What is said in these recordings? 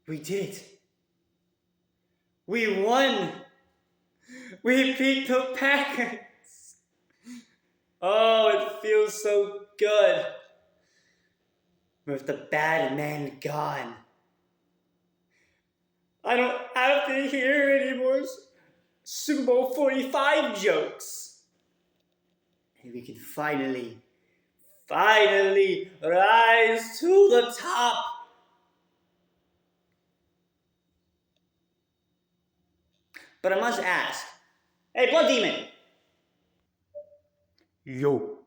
We did it. We won. We beat the Packers. Oh, it feels so good. With the bad man gone. I don't have to hear any more Super Bowl 45 jokes. And we can finally rise to the top. But I must ask, hey, Blood Demon. Yo.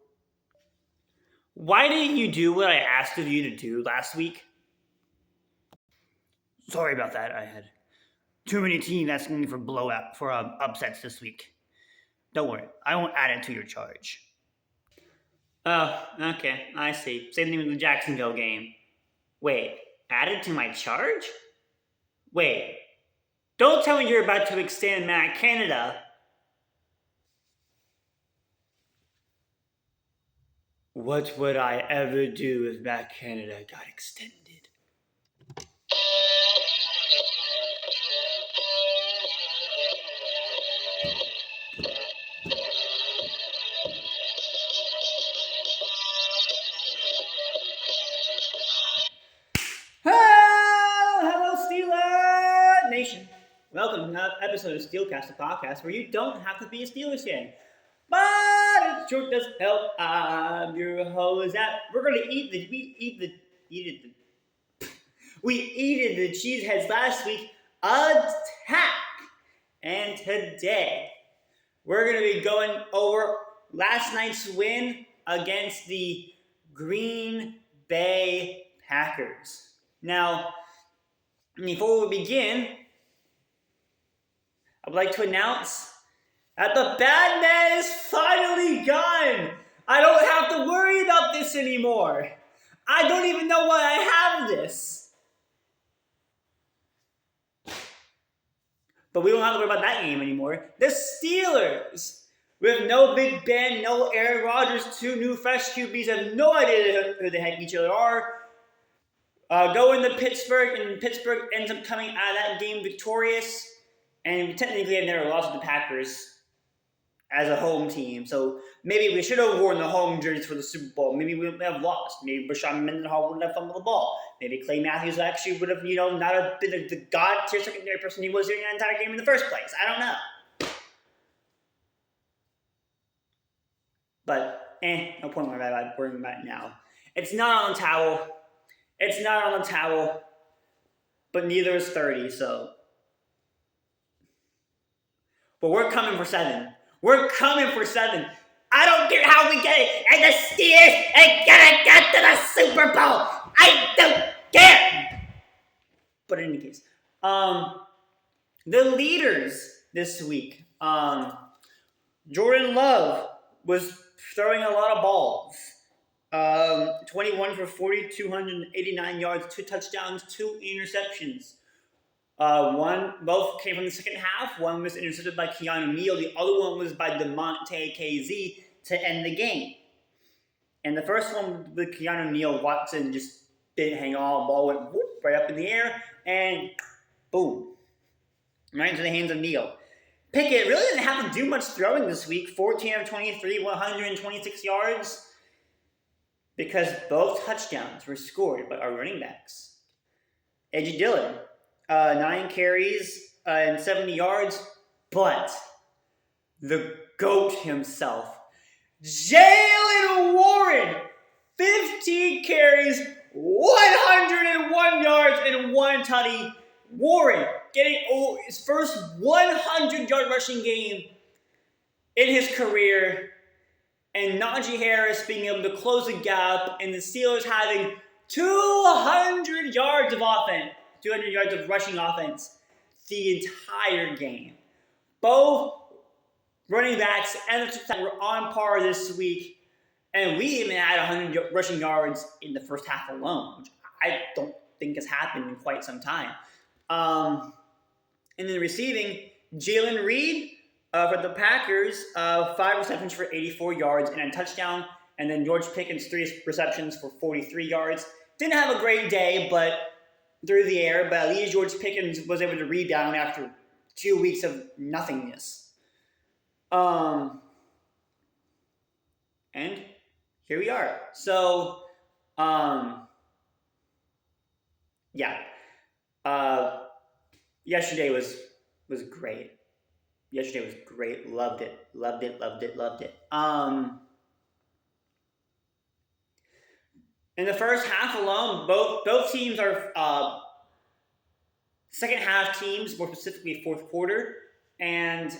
Why didn't you do what I asked of you to do last week? Sorry about that. I had too many teams asking me for upsets this week. Don't worry, I won't add it to your charge. Oh, okay, I see. Same thing with the Jacksonville game. Wait, added to my charge? Wait, don't tell me you're about to extend Matt Canada. What would I ever do if Matt Canada got extended? Hello, Steelers Nation. Welcome to another episode of Steelcast, the podcast where you don't have to be a Steelers fan. But it sure does help. I'm your host. We're gonna we eated the cheeseheads last week. Attack! And today we're gonna be going over last night's win against the Green Bay Packers. Now, before we begin, I would like to announce that the bad man is finally gone. I don't have to worry about this anymore. I don't even know why I have this. But we don't have to worry about that game anymore. The Steelers, with no Big Ben, no Aaron Rodgers, two new fresh QBs, have no idea who the heck each other are. Go into Pittsburgh, and Pittsburgh ends up coming out of that game victorious. And technically, I've never lost to the Packers as a home team. So maybe we should have worn the home jerseys for the Super Bowl. Maybe we wouldn't have lost. Maybe Rashawn Mendenhall wouldn't have fumbled the ball. Maybe Clay Matthews actually would have, not have been the god-tier secondary person he was during that entire game in the first place. I don't know. But, no point in worrying about it now. It's not on the towel. It's not on the towel. But neither is 30, so. But we're coming for 7. We're coming for 7. I don't care how we get it. And the Steelers are gonna get to the Super Bowl. I don't care. But in any case, the leaders this week, Jordan Love was throwing a lot of balls. 21 for 40, 289 yards, 2 touchdowns, 2 interceptions. Both came from the second half. One was intercepted by Keanu Neal. The other one was by DeMonte KZ to end the game. And the first one with Keanu Neal, Watson just didn't hang on. The ball went whoop, right up in the air, and boom. Right into the hands of Neal. Pickett really didn't have to do much throwing this week. 14 of 23, 126 yards. Because both touchdowns were scored by our running backs. A.J. Dillon, 9 carries and 70 yards, but the GOAT himself, Jaylen Warren, 15 carries, 101 yards, and 1 tutty. Warren getting his first 100-yard rushing game in his career, and Najee Harris being able to close the gap, and the Steelers having 200 yards of offense. 200 yards of rushing offense the entire game. Both running backs and the were on par this week, and we even had 100 rushing yards in the first half alone, which I don't think has happened in quite some time. And then receiving, Jaylen Reed for the Packers, 5 receptions for 84 yards and a touchdown, and then George Pickens, 3 receptions for 43 yards. Didn't have a great day, but through the air, but at least George Pickens was able to rebound after 2 weeks of nothingness. And here we are. So, yeah. Yesterday was great. Yesterday was great. Loved it. In the first half alone, both teams are second half teams, more specifically fourth quarter. And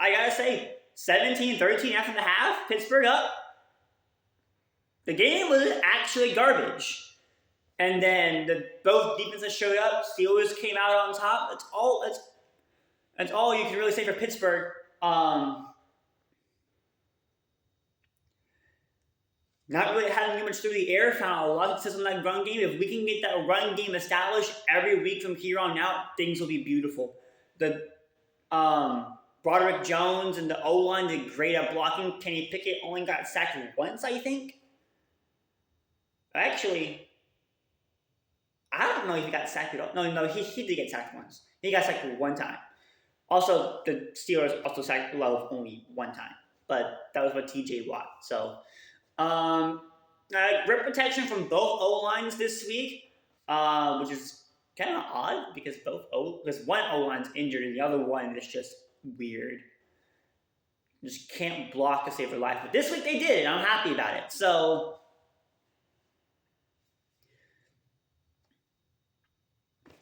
I gotta say, 17-13 after the half, Pittsburgh up. The game was actually garbage. And then both defenses showed up. Steelers came out on top. That's all you can really say for Pittsburgh. Not really having much through the air. Found a lot of success in that run game. If we can get that run game established every week from here on out, things will be beautiful. The Broderick Jones and the O-line did great at blocking. Kenny Pickett only got sacked once, I think. Actually, I don't know if he got sacked at all. No, he did get sacked once. He got sacked one time. Also, the Steelers also sacked Love only one time. But that was with TJ Watt. So, grip protection from both O-lines this week, which is kind of odd because one O-line's injured and the other one is just weird. Just can't block to save their life. But this week they did, and I'm happy about it. So,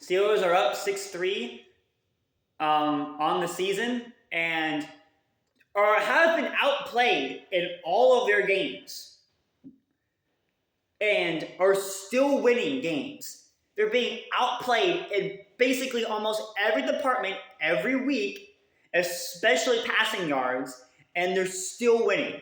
Steelers are up 6-3 on the season and have been outplayed in all of their games and are still winning games. They're being outplayed in basically almost every department every week, especially passing yards, and they're still winning.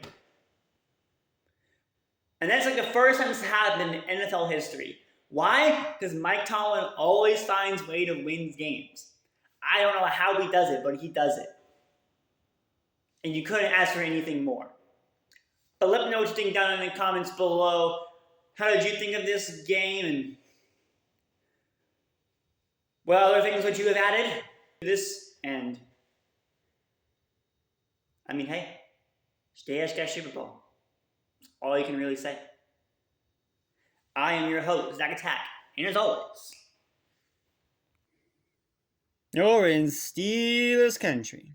And that's like the first time it's happened in NFL history. Why? Because Mike Tomlin always finds a way to win games. I don't know how he does it, but he does it. And you couldn't ask for anything more. But let me know what you think down in the comments below. How did you think of this game? And what other things would you have added to this? And I mean, hey, stay Super Bowl. That's all you can really say. I am your host, Zach Attack, and as always, you're in Steelers country.